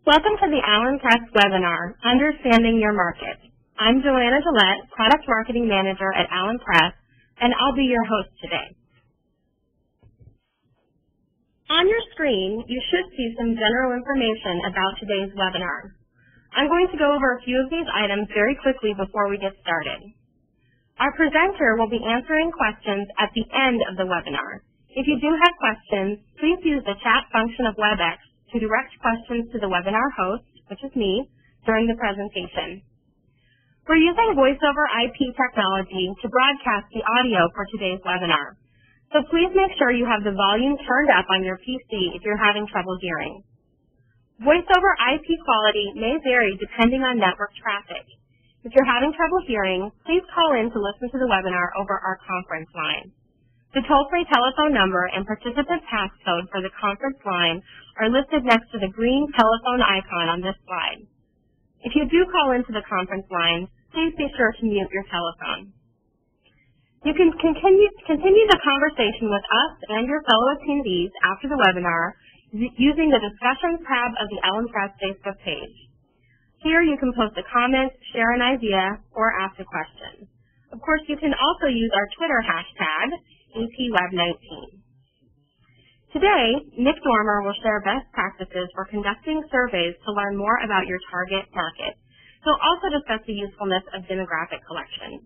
Welcome to the Allen Press webinar, Understanding Your Market. I'm Joanna Gillette, Product Marketing Manager at Allen Press, and I'll be your host today. On your screen, you should see some general information about today's webinar. I'm going to go over a few of these items very quickly before we get started. Our presenter will be answering questions at the end of the webinar. If you do have questions, please use the chat function of WebEx to direct questions to the webinar host, which is me, during the presentation. We're using Voice over IP technology to broadcast the audio for today's webinar. So please make sure you have the volume turned up on your PC if you're having trouble hearing. Voice over IP quality may vary depending on network traffic. If you're having trouble hearing, please call in to listen to the webinar over our conference line. The toll-free telephone number and participant passcode for the conference line are listed next to the green telephone icon on this slide. If you do call into the conference line, please be sure to mute your telephone. You can continue the conversation with us and your fellow attendees after the webinar using the Discussions tab of the Allen Press Facebook page. Here you can post a comment, share an idea, or ask a question. Of course, you can also use our Twitter hashtag, APWeb19. Today, Nick Dormer will share best practices for conducting surveys to learn more about your target market. He'll also discuss the usefulness of demographic collection.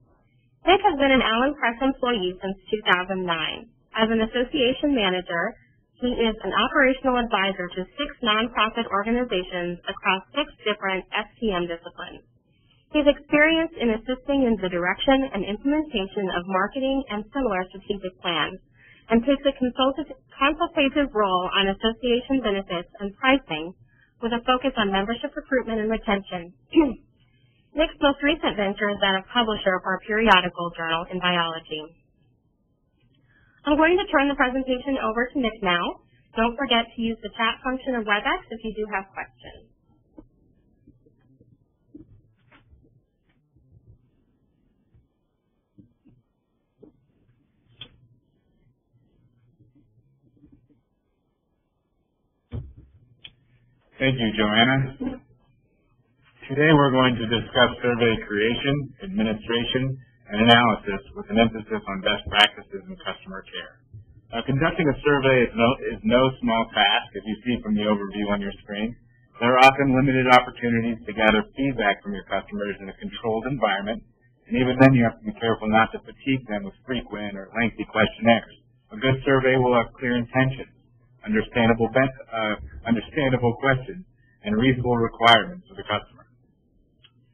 Nick has been an Allen Press employee since 2009. As an association manager, he is an operational advisor to 6 nonprofit organizations across 6 different STM disciplines. He's experienced in assisting in the direction and implementation of marketing and similar strategic plans, and takes a consultative role on association benefits and pricing with a focus on membership recruitment and retention. Nick's most recent venture is that of publisher for a periodical journal in biology. I'm going to turn the presentation over to Nick now. Don't forget to use the chat function of WebEx if you do have questions. Thank you, Joanna. Today we're going to discuss survey creation, administration, and analysis with an emphasis on best practices in customer care. Conducting a survey is no small task, as you see from the overview on your screen. There are often limited opportunities to gather feedback from your customers in a controlled environment, and even then you have to be careful not to fatigue them with frequent or lengthy questionnaires. A good survey will have clear intentions, understandable questions, and reasonable requirements of the customer.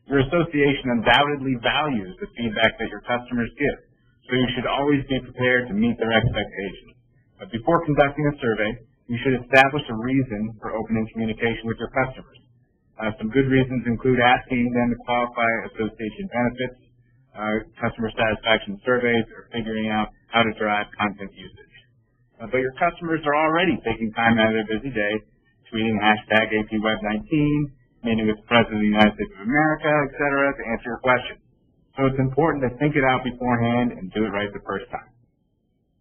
Your association undoubtedly values the feedback that your customers give, so you should always be prepared to meet their expectations. But before conducting a survey, you should establish a reason for opening communication with your customers. Some good reasons include asking them to qualify association benefits, customer satisfaction surveys, or figuring out how to drive content usage. But your customers are already taking time out of their busy day, tweeting hashtag APWeb19, meeting with the President of the United States of America, etc., to answer your questions. So it's important to think it out beforehand and do it right the first time.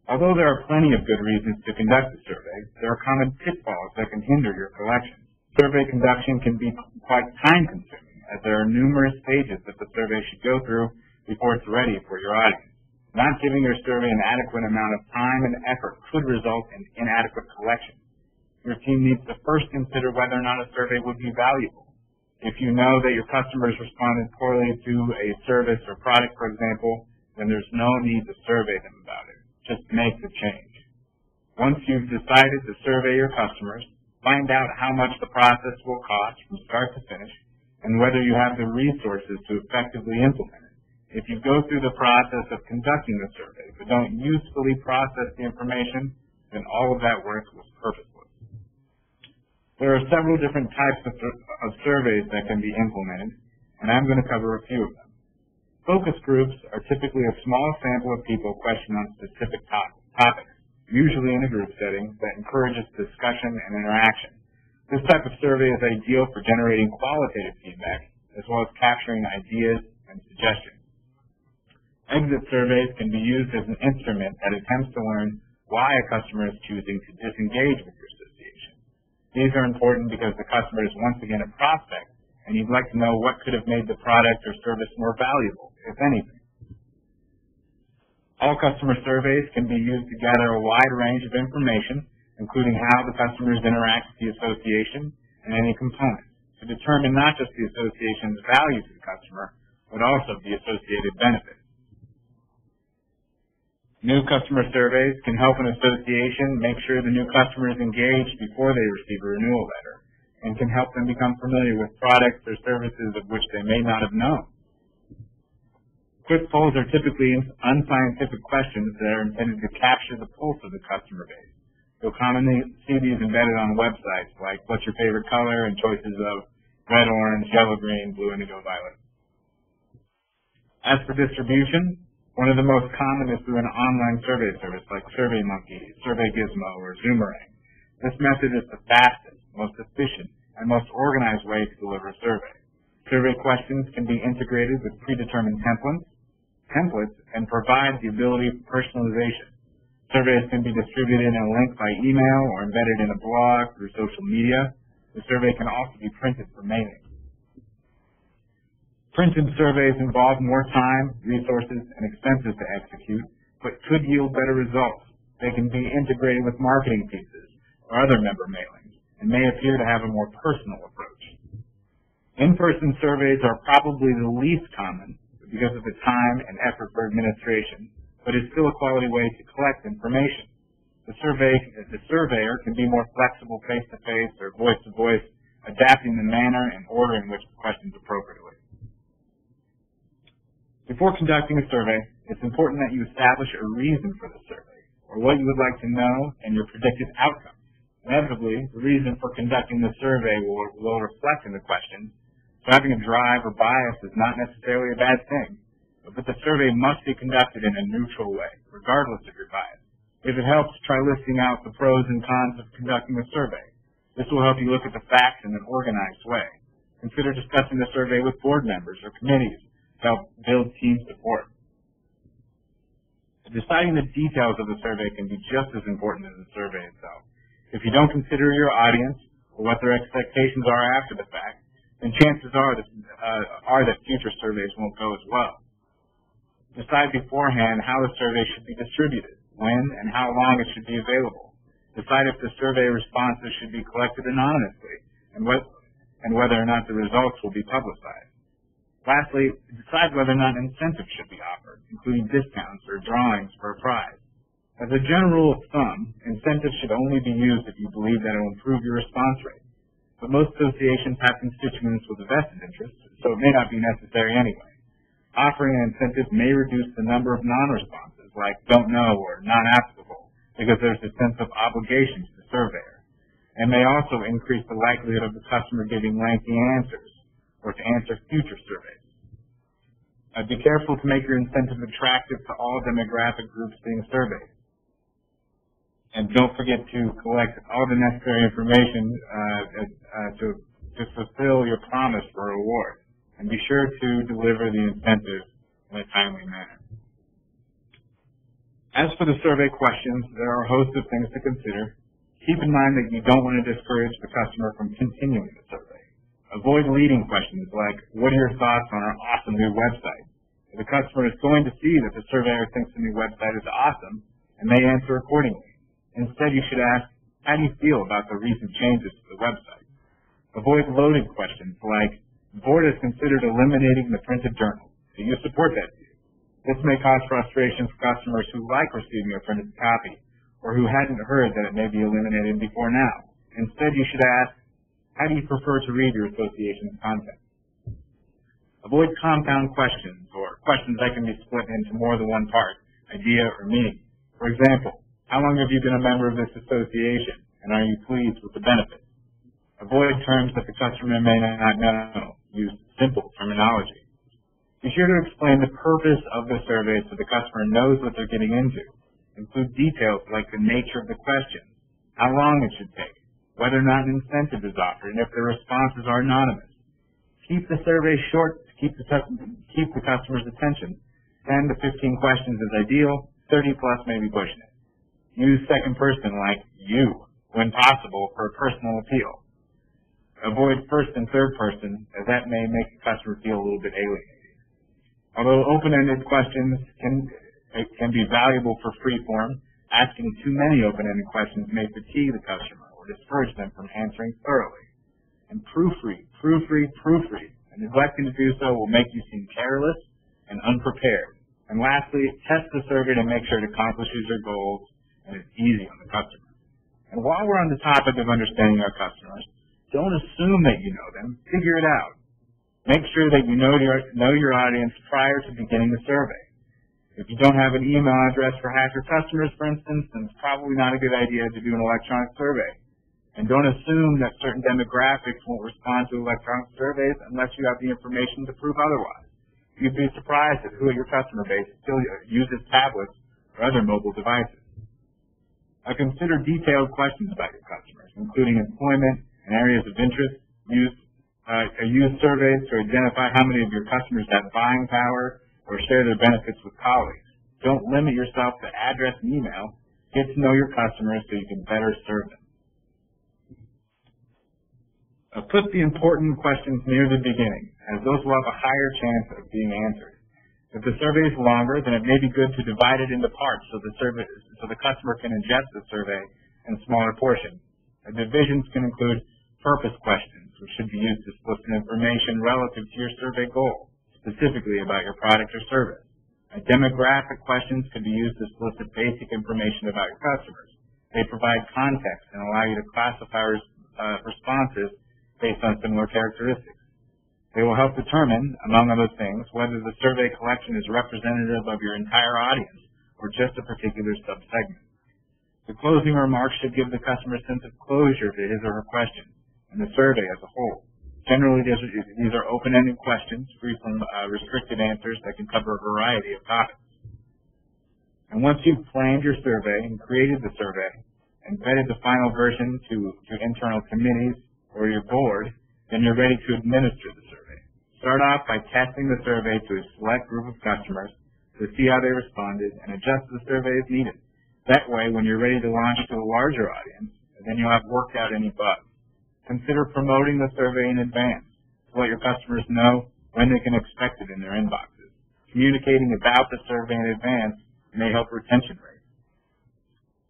Although there are plenty of good reasons to conduct a survey, there are common pitfalls that can hinder your collection. Survey conduction can be quite time-consuming, as there are numerous stages that the survey should go through before it's ready for your audience. Not giving your survey an adequate amount of time and effort could result in inadequate collection. Your team needs to first consider whether or not a survey would be valuable. If you know that your customers responded poorly to a service or product, for example, then there's no need to survey them about it. Just make the change. Once you've decided to survey your customers, find out how much the process will cost from start to finish and whether you have the resources to effectively implement it. If you go through the process of conducting the survey but don't usefully process the information, then all of that work was purposeless. There are several different types of surveys that can be implemented, and I'm going to cover a few of them. Focus groups are typically a small sample of people questioned on specific topics, usually in a group setting that encourages discussion and interaction. This type of survey is ideal for generating qualitative feedback, as well as capturing ideas and suggestions. Exit surveys can be used as an instrument that attempts to learn why a customer is choosing to disengage with your association. These are important because the customer is once again a prospect, and you'd like to know what could have made the product or service more valuable, if anything. All customer surveys can be used to gather a wide range of information, including how the customers interact with the association and any components, to determine not just the association's value to the customer, but also the associated benefits. New customer surveys can help an association make sure the new customer is engaged before they receive a renewal letter, and can help them become familiar with products or services of which they may not have known. Quick polls are typically unscientific questions that are intended to capture the pulse of the customer base. You'll commonly see these embedded on websites like what's your favorite color and choices of red, orange, yellow, green, blue, indigo, violet. As for distribution, one of the most common is through an online survey service like SurveyMonkey, SurveyGizmo, or Zoomerang. This method is the fastest, most efficient, and most organized way to deliver a survey. Survey questions can be integrated with predetermined templates and provide the ability for personalization. Surveys can be distributed in a link by email or embedded in a blog through social media. The survey can also be printed for mailing. Printed surveys involve more time, resources, and expenses to execute, but could yield better results. They can be integrated with marketing pieces or other member mailings, and may appear to have a more personal approach. In-person surveys are probably the least common because of the time and effort for administration, but is still a quality way to collect information. The surveyor can be more flexible face-to-face or voice-to-voice, adapting the manner and order in which the questions appropriately. Before conducting a survey, it's important that you establish a reason for the survey, or what you would like to know and your predicted outcome. Inevitably, the reason for conducting the survey will reflect in the questions, so having a drive or bias is not necessarily a bad thing, but the survey must be conducted in a neutral way, regardless of your bias. If it helps, try listing out the pros and cons of conducting a survey. This will help you look at the facts in an organized way. Consider discussing the survey with board members or committees to help build team support. Deciding the details of the survey can be just as important as the survey itself. If you don't consider your audience or what their expectations are after the fact, then chances are that future surveys won't go as well. Decide beforehand how the survey should be distributed, when and how long it should be available. Decide if the survey responses should be collected anonymously, and whether or not the results will be publicized. Lastly, decide whether or not incentives should be offered, including discounts or drawings for a prize. As a general rule of thumb, incentives should only be used if you believe that it will improve your response rate. But most associations have constituents with a vested interest, so it may not be necessary anyway. Offering an incentive may reduce the number of non-responses, like don't know or not applicable, because there's a sense of obligation to the surveyor, and may also increase the likelihood of the customer giving lengthy answers or to answer future surveys. Be careful to make your incentive attractive to all demographic groups being surveyed. And don't forget to collect all the necessary information to fulfill your promise for a reward. And be sure to deliver the incentive in a timely manner. As for the survey questions, there are a host of things to consider. Keep in mind that you don't want to discourage the customer from continuing the survey. Avoid leading questions like, what are your thoughts on our awesome new website? The customer is going to see that the surveyor thinks the new website is awesome and may answer accordingly. Instead, you should ask, how do you feel about the recent changes to the website? Avoid loaded questions like, the board has considered eliminating the printed journal. Do you support that view? This may cause frustration for customers who like receiving a printed copy or who hadn't heard that it may be eliminated before now. Instead, you should ask, how do you prefer to read your association's content? Avoid compound questions or questions that can be split into more than one part, idea, or meaning. For example, how long have you been a member of this association, and are you pleased with the benefits? Avoid terms that the customer may not know. Use simple terminology. Be sure to explain the purpose of the survey so the customer knows what they're getting into. Include details like the nature of the question, how long it should take, whether or not an incentive is offered, and if the responses are anonymous. Keep the survey short to keep the customer's attention. 10 to 15 questions is ideal. 30 plus may be pushing it. Use second person like you when possible, for a personal appeal. Avoid first and third person, as that may make the customer feel a little bit alienated. Although open-ended questions can be valuable for free-form, asking too many open-ended questions may fatigue the customer or discourage them from answering thoroughly. And proofread. And neglecting to do so will make you seem careless and unprepared. And lastly, test the survey to make sure it accomplishes your goals and is easy on the customer. And while we're on the topic of understanding our customers, don't assume that you know them. Figure it out. Make sure that you know your audience prior to beginning the survey. If you don't have an email address for half your customers, for instance, then it's probably not a good idea to do an electronic survey. And don't assume that certain demographics won't respond to electronic surveys unless you have the information to prove otherwise. You'd be surprised at who at your customer base still uses tablets or other mobile devices. Now consider detailed questions about your customers, including employment and areas of interest. Use surveys to identify how many of your customers have buying power or share their benefits with colleagues. Don't limit yourself to address and email. Get to know your customers so you can better serve them. Put the important questions near the beginning, as those will have a higher chance of being answered. If the survey is longer, then it may be good to divide it into parts so the customer can ingest the survey in smaller portions. Divisions can include purpose questions, which should be used to solicit information relative to your survey goal, specifically about your product or service. Demographic questions could be used to solicit basic information about your customers. They provide context and allow you to classify responses based on similar characteristics. They will help determine, among other things, whether the survey collection is representative of your entire audience or just a particular subsegment. The closing remarks should give the customer a sense of closure to his or her question and the survey as a whole. Generally, these are open-ended questions, free from restricted answers that can cover a variety of topics. And once you've planned your survey and created the survey and vetted the final version to internal committees or your board, then you're ready to administer the survey. Start off by testing the survey to a select group of customers to see how they responded and adjust the survey as needed. That way, when you're ready to launch to a larger audience, then you'll have worked out any bugs. Consider promoting the survey in advance to let your customers know when they can expect it in their inboxes. Communicating about the survey in advance may help retention rates.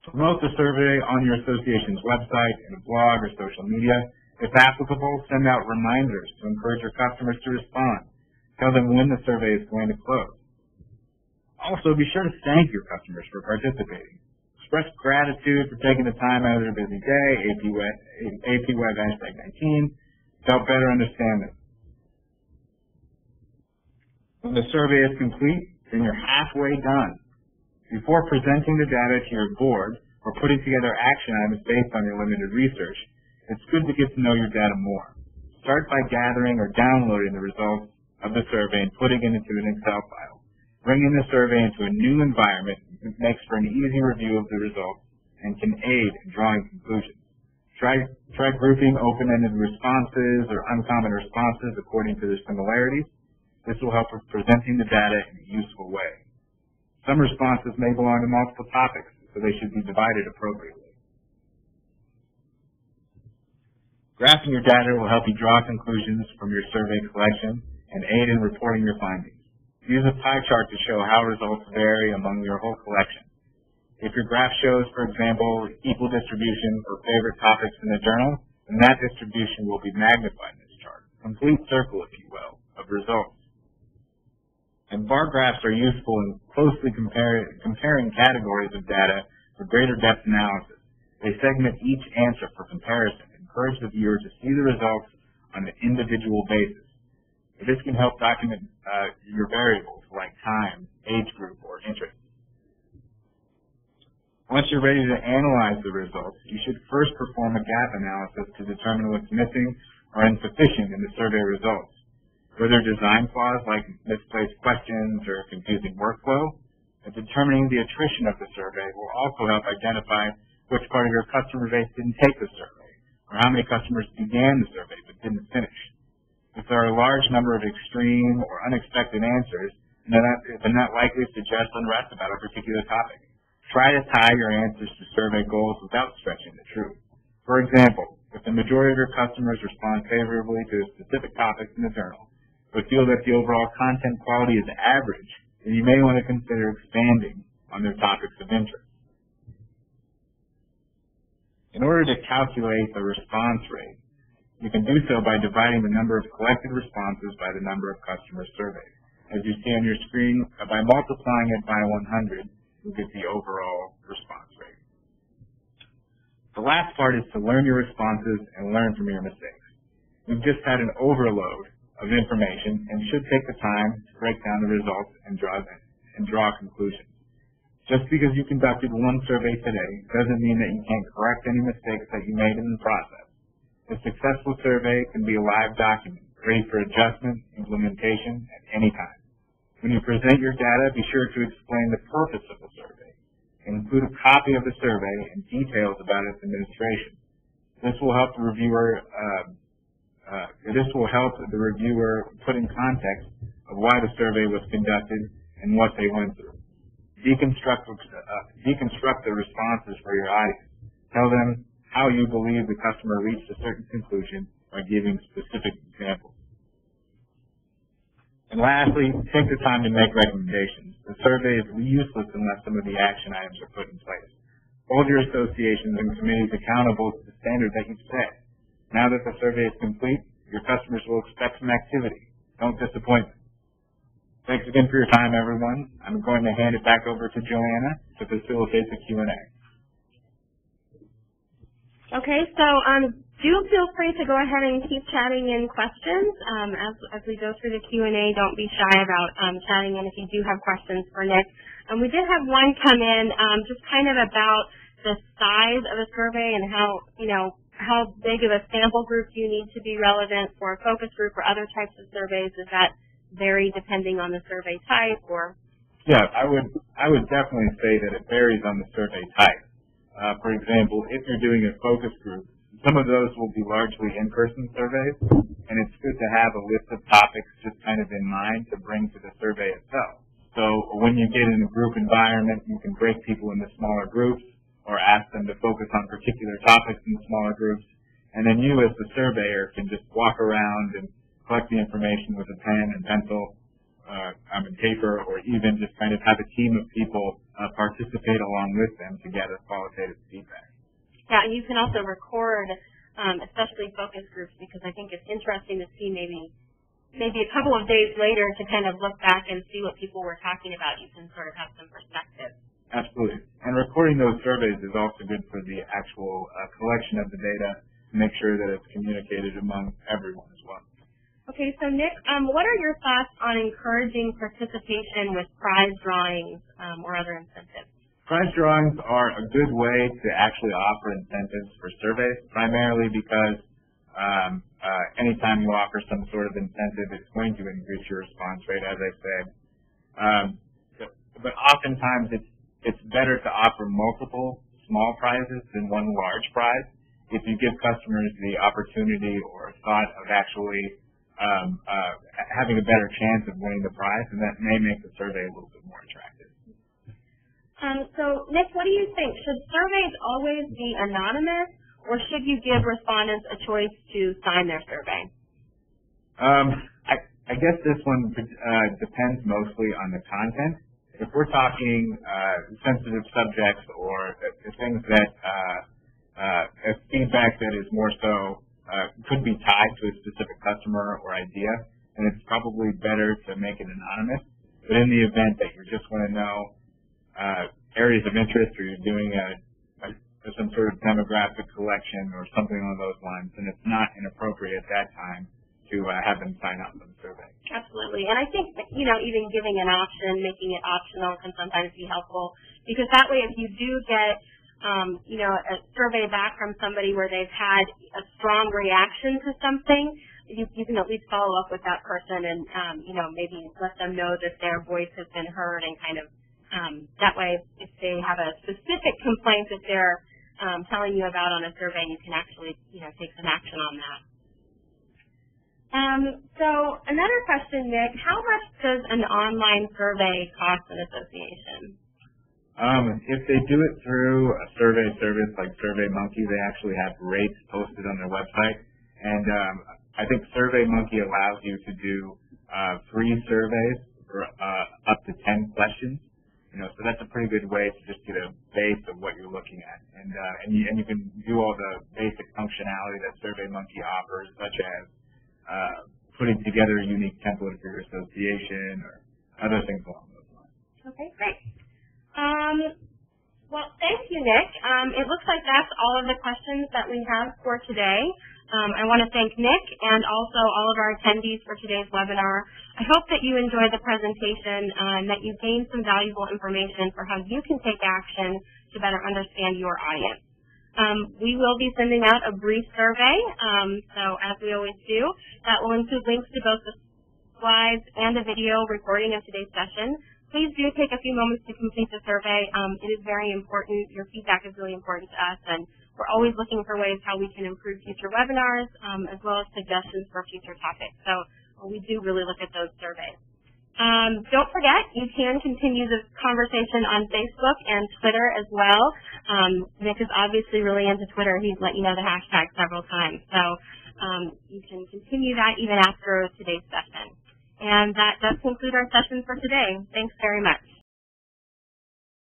Promote the survey on your association's website, in a blog, or social media. If applicable, send out reminders to encourage your customers to respond. Tell them when the survey is going to close. Also, be sure to thank your customers for participating. Express gratitude for taking the time out of their busy day, APWeb #19, to help better understand them. When the survey is complete, then you're halfway done. Before presenting the data to your board or putting together action items based on your limited research, it's good to get to know your data more. Start by gathering or downloading the results of the survey and putting it into an Excel file. Bringing the survey into a new environment makes for an easy review of the results and can aid in drawing conclusions. Try grouping open-ended responses or uncommon responses according to their similarities. This will help with presenting the data in a useful way. Some responses may belong to multiple topics, so they should be divided appropriately. Graphing your data will help you draw conclusions from your survey collection and aid in reporting your findings. Use a pie chart to show how results vary among your whole collection. If your graph shows, for example, equal distribution for favorite topics in the journal, then that distribution will be magnified in this chart. Complete circle, if you will, of results. And bar graphs are useful in closely comparing categories of data for greater depth analysis. They segment each answer for comparison and encourage the viewer to see the results on an individual basis. This can help document your variables like time, age group, or interest. Once you're ready to analyze the results, you should first perform a gap analysis to determine what's missing or insufficient in the survey results. Whether design flaws like misplaced questions or confusing workflow, determining the attrition of the survey will also help identify which part of your customer base didn't take the survey, or how many customers began the survey but didn't finish. If there are a large number of extreme or unexpected answers, then that likely suggests unrest about a particular topic. Try to tie your answers to survey goals without stretching the truth. For example, if the majority of your customers respond favorably to specific topics in the journal, but feel that the overall content quality is average, then you may want to consider expanding on their topics of interest. In order to calculate the response rate, you can do so by dividing the number of collected responses by the number of customers surveyed. As you see on your screen, by multiplying it by 100, you get the overall response rate. The last part is to learn your responses and learn from your mistakes. You've just had an overload of information and should take the time to break down the results and draw conclusions. Just because you conducted one survey today doesn't mean that you can't correct any mistakes that you made in the process. A successful survey can be a live document, ready for adjustment, implementation at any time. When you present your data, be sure to explain the purpose of the survey. Include a copy of the survey and details about its administration. This will help the reviewer put in context of why the survey was conducted and what they went through. Deconstruct the responses for your audience. Tell them how you believe the customer reached a certain conclusion by giving specific examples. And lastly, take the time to make recommendations. The survey is useless unless some of the action items are put in place. Hold your associations and committees accountable to the standard that you've set. Now that the survey is complete, your customers will expect some activity. Don't disappoint them. Thanks again for your time, everyone. I'm going to hand it back over to Joanna to facilitate the Q&A. Okay, so do feel free to go ahead and keep chatting in questions. As we go through the Q&A, don't be shy about chatting in if you do have questions for Nick. We did have one come in just kind of about the size of a survey and how big of a sample group you need to be relevant for a focus group or other types of surveys. Does that vary depending on the survey type or? Yeah, I would definitely say that it varies on the survey type. For example, if you're doing a focus group, some of those will be largely in-person surveys, and it's good to have a list of topics just kind of in mind to bring to the survey itself. So when you get in a group environment, you can break people into smaller groups or ask them to focus on particular topics in smaller groups, and then you as the surveyor can just walk around and collect the information with a pen and pencil and paper, or even just kind of have a team of people participate along with them to gather qualitative feedback. Yeah, and you can also record, especially focus groups, because I think it's interesting to see maybe a couple of days later to kind of look back and see what people were talking about. You can sort of have some perspective. Absolutely. And recording those surveys is also good for the actual collection of the data to make sure that it's communicated among everyone as well. Okay, so Nick, what are your thoughts on encouraging participation with prize drawings or other incentives? Prize drawings are a good way to actually offer incentives for surveys, primarily because anytime you offer some sort of incentive, it's going to increase your response rate, as I said. But oftentimes it's better to offer multiple small prizes than one large prize. If you give customers the opportunity or thought of actually having a better chance of winning the prize, and that may make the survey a little bit more attractive. So, Nick, what do you think? Should surveys always be anonymous, or should you give respondents a choice to sign their survey? I guess this one depends mostly on the content. If we're talking sensitive subjects or things that feedback that is more so could be tied to a specific customer or idea, and it's probably better to make it anonymous. But in the event that you just want to know areas of interest, or you're doing some sort of demographic collection or something along those lines, then it's not inappropriate at that time to have them sign up for the survey. Absolutely. And I think, even giving an option, making it optional can sometimes be helpful, because that way if you do get a survey back from somebody where they've had a strong reaction to something, you can at least follow up with that person and, maybe let them know that their voice has been heard, and kind of that way if they have a specific complaint that they're telling you about on a survey, you can actually, take some action on that. So another question, Nick, how much does an online survey cost an association? If they do it through a survey service like SurveyMonkey, they actually have rates posted on their website. And I think SurveyMonkey allows you to do free surveys for up to 10 questions. So that's a pretty good way to just get a base of what you're looking at. And you can do all the basic functionality that SurveyMonkey offers, such as putting together a unique template for your association or other things along those lines. Okay, great. Well, thank you, Nick. It looks like that's all of the questions that we have for today. I want to thank Nick and also all of our attendees for today's webinar. I hope that you enjoyed the presentation and that you gained some valuable information for how you can take action to better understand your audience. We will be sending out a brief survey, so as we always do, that will include links to both the slides and a video recording of today's session. Please do take a few moments to complete the survey. It is very important. Your feedback is really important to us, and we're always looking for ways how we can improve future webinars, as well as suggestions for future topics. So we do really look at those surveys. Don't forget, you can continue this conversation on Facebook and Twitter as well. Nick is obviously really into Twitter. He's let you know the hashtag several times. So you can continue that even after today's session. And that does conclude our session for today. Thanks very much.